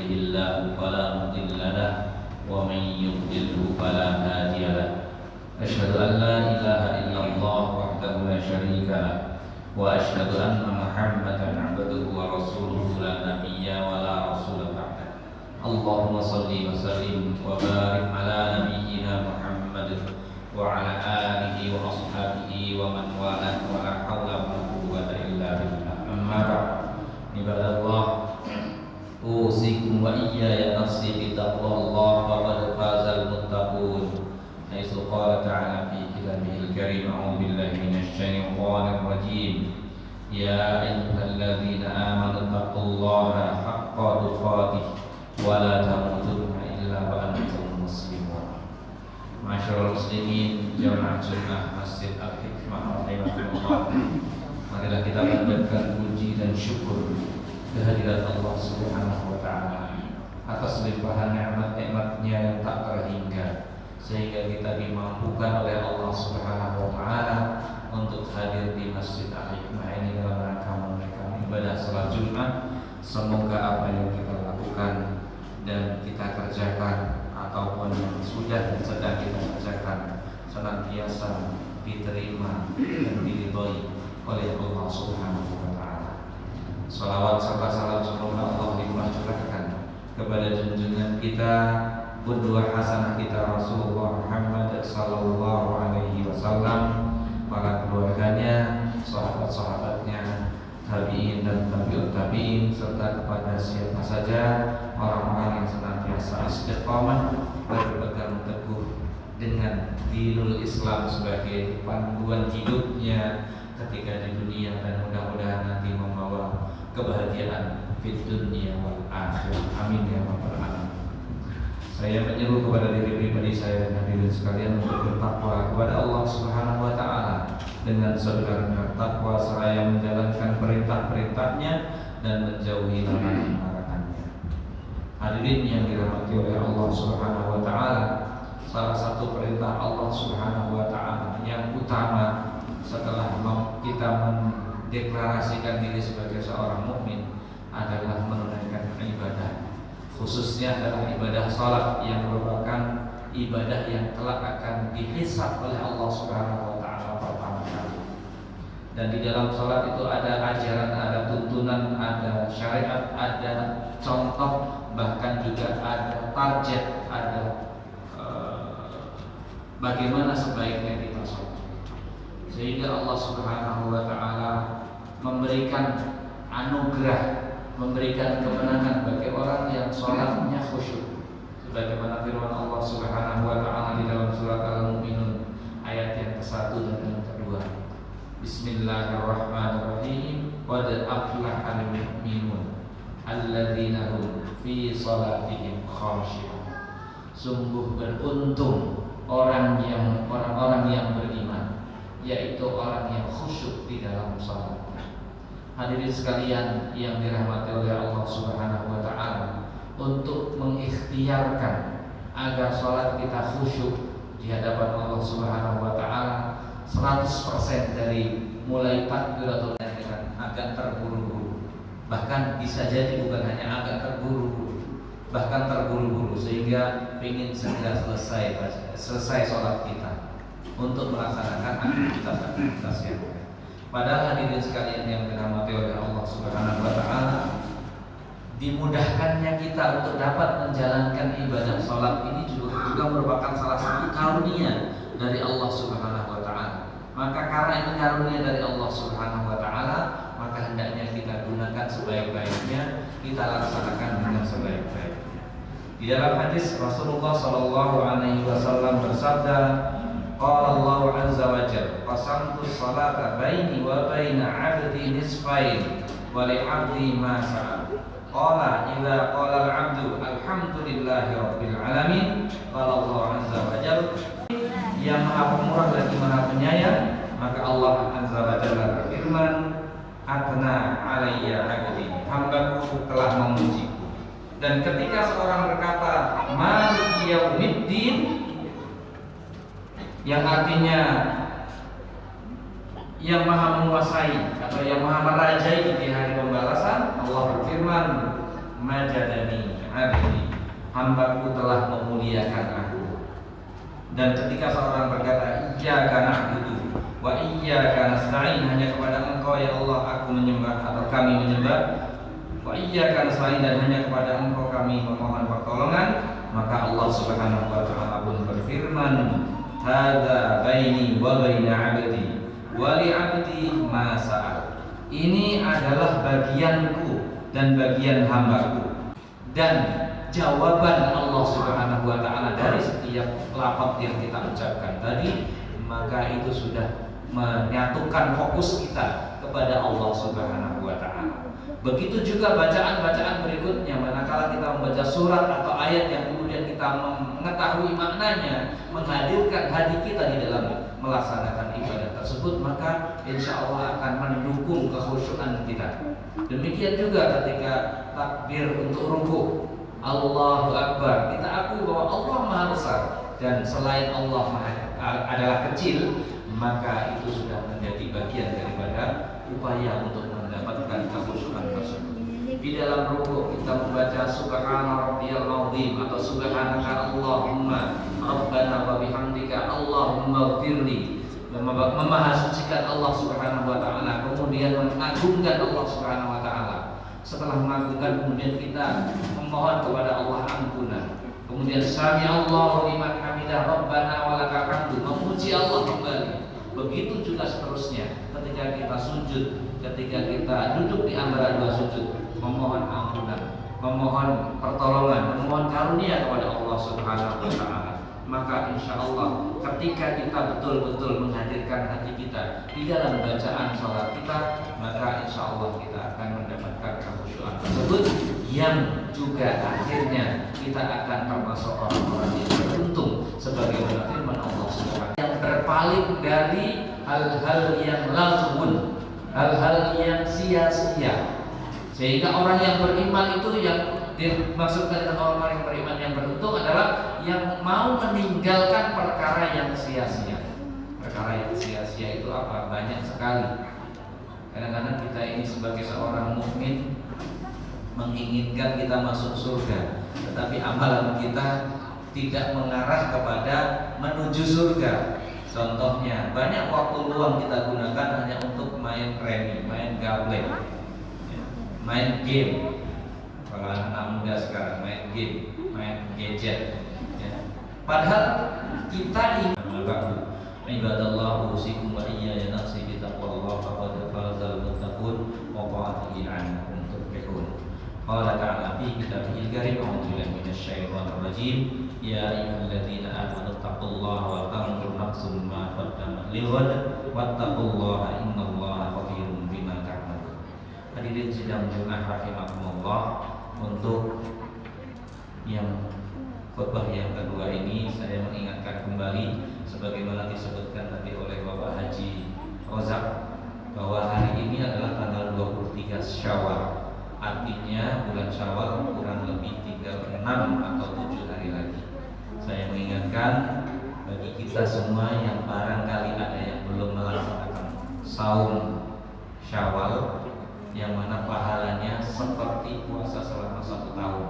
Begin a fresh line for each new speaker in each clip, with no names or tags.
يهده الله فلا مضل له ومن يضلله فلا هادي له أشهد أن لا إله إلا الله وحده لا شريك له وأشهد أن محمدا عبده ورسوله لا نبي ولا رسول بعده اللهم صل وسلم وبارك على نبينا محمد وعلى آله وأصحابه ومن والاه ولا حول ولا قوة إلا بالله أما بعد عباد الله أوصيكم وإياي نفسي بتقوى الله فقد فاز المتقون حيث قال تعالى في كتابه الكريم أعوذ بالله من الشيطان الرجيم يا أيها الذين آمنوا اتقوا الله حق تقاته ولا تموتن إلا وأنتم مسلمون. Masyarul muslimin jamaah Jumat Masjid Al-Hikmah rahimahullah. Marilah kita panjatkan puji dan syukur kehadirat Allah Subhanahu wa taala atas limpahan nikmat-nikmatnya yang tak terhingga sehingga kita dimampukan oleh Allah Subhanahu wa taala untuk hadir di Masjid Al-Hikmah ini dalam rangka menunaikan ibadah salat Jumat. Semoga apa yang kita lakukan dan kita kerjakan ataupun yang sudah dan sedang kita kerjakan senantiasa diterima dan diridhoi oleh Allah Subhanahu wa taala. Salawat serta salam semoga Allah limpahkan kepada junjungan kita qudwah hasanah kita Rasulullah Muhammad sallallahu alaihi wasallam, para keluarganya, sahabat-sahabatnya, tabi'in dan tabi'ut tabi'in, serta kepada siapa saja orang-orang yang senantiasa istiqamah berpegang teguh dengan dinul Islam sebagai panduan hidupnya ketika di dunia dan mudah-mudahan nanti membawa kebahagiaan fid dunya wal akhirah. Amin ya rabbal alamin. Saya menyeru kepada diri pribadi saya dan hadirin sekalian untuk bertakwa kepada Allah Subhanahu wa taala dengan sebenarnya takwa seraya menjalankan perintah-perintahnya dan menjauhi larangan-larangannya. Hadirin yang dirahmati oleh Allah Subhanahu wa taala, salah satu perintah Allah Subhanahu wa taala yang utama setelah kita mendeklarasikan diri sebagai seorang mukmin adalah menunaikan ibadah, khususnya adalah ibadah salat yang merupakan ibadah yang kelak akan dihisab oleh Allah Subhanahu wa taala pertama kali. Dan di dalam salat itu ada ajaran, ada tuntunan, ada syariat, ada contoh, bahkan juga ada target, ada bagaimana sebaiknya kita salat. Sehingga Allah Subhanahu wa taala memberikan anugerah, memberikan kemenangan bagi orang yang salatnya khusyuk. Sebagaimana firman Allah Subhanahu wa taala di dalam surat Al-Mu'minun ayat yang ke-1 dan yang kedua. Bismillahirrahmanirrahim. Qad aflahal mu'minun alladzina hum fi salatihim khashi'un. Sungguh beruntung orang-orang yang beriman, yaitu orang yang khusyuk di dalam salat. Hadirin sekalian yang dirahmati oleh Allah Subhanahu wa taala, untuk mengikhtiarkan agar salat kita khusyuk di hadapan Allah Subhanahu wa taala 100% dari mulai takbiratul ihram agak terburu-buru. Bahkan bisa jadi bukan hanya agak terburu-buru, bahkan terburu-buru sehingga ingin segera selesai salat kita untuk melaksanakan aktivitas yang lain. Padahal hadirin sekalian yang dirahmati oleh Allah Subhanahu wa taala, dimudahkannya kita untuk dapat menjalankan ibadah salat ini juga merupakan salah satu karunia dari Allah Subhanahu wa taala. Maka karena ini karunia dari Allah Subhanahu wa taala, maka hendaknya kita gunakan sebaik-baiknya, kita laksanakan dengan sebaik-baiknya. Di dalam hadis Rasulullah sallallahu alaihi wasallam bersabda, qala Allah azza wa jalla, qasamtu salata baini wa baina 'abdi nisfain wa li 'abdi ma sa'a. Qala idza qala al-'abdu alhamdulillahi rabbil alamin, qala Allah azza wa jalla, yang maha pemurah lagi maha penyayang, maka Allah azza wa jalla berfirman, atna alayya 'abdi, hambaku telah memujiku. Dan ketika seorang berkata maliki yaumiddin, yang artinya yang maha menguasai atau yang maha merajai di hari pembalasan, Allah berfirman, majadani 'abdi, hambaku telah memuliakan aku. Dan ketika seorang berkata iyyaka na'budu wa iyyaka nasta'in, hanya kepada Engkau ya Allah aku menyembah atau kami menyembah, wa iyyaka nasta'in, dan hanya kepada Engkau kami memohon pertolongan, maka Allah Subhanahu wa taala pun berfirman, hadza baini wa baina 'abdi wa li 'abdi ma sa'al. Ini adalah bagianku dan bagian hambaku. Dan jawaban Allah Subhanahu wa taala dari setiap lafaz yang kita ucapkan tadi, maka itu sudah menyatukan fokus kita kepada Allah Subhanahu wa taala. Begitu juga bacaan-bacaan berikutnya, manakala kita membaca surat atau ayat yang kemudian kita mengetahui maknanya, menghadirkan hati kita di dalam melaksanakan ibadah tersebut, maka insya Allah akan mendukung kekhusyuan kita. Demikian juga ketika takbir untuk rukuk, Allahu Akbar, kita akui bahwa Allah Maha Besar dan selain Allah adalah kecil, maka itu sudah menjadi bagian daripada upaya untuk mendapatkan kekhusyuan tersebut. Di dalam rukuk kita membaca subhana rabbiyal azim atau subhanaka Allahumma rabbana wa bihamdika Allahumma ighfirli, memahasucikan Allah Subhanahu wa taala, kemudian mengagungkan Allah Subhanahu wa taala. Setelah mengagungkan, kemudian kita memohon kepada Allah ampunan. Kemudian sami Allahu liman hamidah rabbana walakal hamdu, memuji Allah kembali. Begitu juga seterusnya ketika kita sujud, ketika kita duduk di antara dua sujud, memohon ampunan, memohon pertolongan, memohon karunia kepada Allah Subhanahu wa taala. Maka insya Allah ketika kita betul-betul menghadirkan hati kita di dalam bacaan sholat kita, maka insya Allah kita akan mendapatkan kekhusyuan tersebut, yang juga akhirnya kita akan termasuk orang-orang yang beruntung, sebagaimana firman Allah Subhanahu wa taala, yang berpaling dari hal-hal yang laghun, hal-hal yang sia-sia. Sehingga orang yang beriman itu, yang dimaksudkan dengan orang yang beriman yang beruntung adalah yang mau meninggalkan perkara yang sia-sia. Perkara yang sia-sia itu apa? Banyak sekali. Kadang-kadang kita ini sebagai seorang mukmin menginginkan kita masuk surga, tetapi amalan kita tidak mengarah kepada menuju surga. Contohnya, banyak waktu luang kita gunakan hanya untuk main remi, main gaple, main game. Kalau anak muda sekarang main game, main gadget, ya. Padahal kita ingin ibadallah usikum wa iyaya nafsi bi taqwallah faqad fazal muttaqun wa ta'atihi ankum tuflihun. Qala ta'ala fi kitabihil karim, a'udzu billahi minasy syaithanir rajim, ya ayyuhalladzina amanu taqullaha wa tanzur nafsum ma qaddamat lighad wattaqullaha innallaha khabirun bima ta'malun. Hadirin sidang Jumat rahimakumullah, untuk yang khutbah yang kedua ini saya mengingatkan kembali sebagaimana disebutkan tadi oleh Bapak Haji Rozak, bahwa hari ini adalah tanggal 23 Syawal. Artinya bulan Syawal kurang lebih tinggal 6 atau 7 hari lagi. Saya mengingatkan bagi kita semua yang barangkali ada yang belum melaksanakan saum Syawal, yang mana pahalanya seperti puasa selama 1 tahun,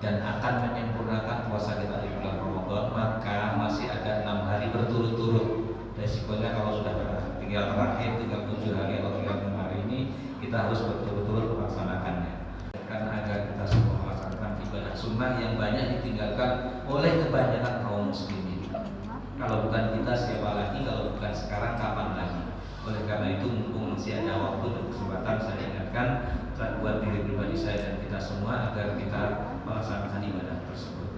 dan akan menyempurnakan puasa kita di bulan Ramadan, maka masih ada 6 hari berturut-turut. Resikonya kalau sudah tinggal terakhir, tinggal 7 hari atau tinggal 6 hari ini, kita harus betul-betul melaksanakannya. Karena agar kita semua melaksanakan ibadah sunnah yang banyak ditinggalkan oleh kebanyakan kaum muslimin. Kalau bukan kita, siapa lagi? Kalau bukan sekarang, kapan lagi? Oleh karena itu, mumpung masih ada waktu dan kesempatan, saya ingatkan buat diri pribadi saya dan kita semua agar kita melaksanakan ibadah tersebut,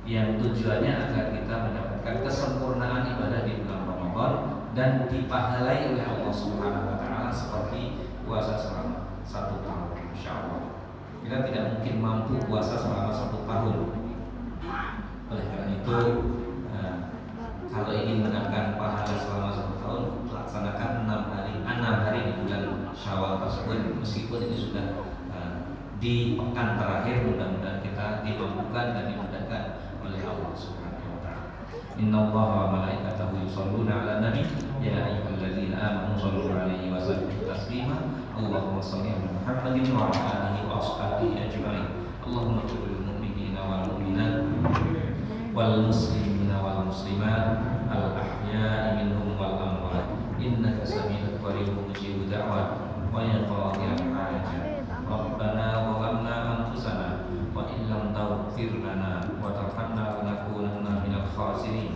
yang tujuannya agar kita mendapatkan kesempurnaan ibadah di bulan Ramadan dan dipahalai oleh Allah Subhanahu wa taala seperti puasa selama 1 tahun. Insyaallah kita tidak mungkin mampu puasa selama 1 tahun. Oleh karena itu, kalau ingin mendapatkan pahala selama 1 tahun, laksanakan 6 hari di bulan Syawal tersebut. Meskipun ini sudah di pekan terakhir, mudah-mudahan kita dimampukan dan dimudahkan oleh Allah Subhanahu wa taala. Innallaha wa malaikatahu yusholluna 'alan nabi ya ayyuhalladzina amanu shollu 'alaihi wa sallimu taslima. Allahumma shalli 'ala Muhammadin wa 'ala alihi wa ashabihi ajma'in. Allahumma ighfir lil mu'minina wal mu'minat wal muslimina wal muslimat al ahya'i minhum wal amwat innaka sami'un qaribun mujibud da'wat wa ya qadiyal hajat. Rabbana zalamna anfusana wa in lam taghfir lana wa tarhamna lanakunanna minal khasirin.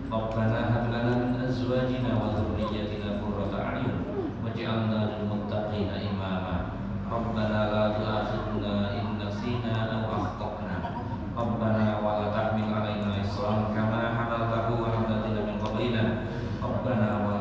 Rabbana hab lana min azwajina wa dhurriyyatina qurrata a'yun waj'alna lil muttaqina imama. Rabbana la tu'akhidhna in nasina aw akhtana. Rabbana wa la tahmil 'alaina isran kama hamaltahu 'ala alladziina min qablina. Rabbana wa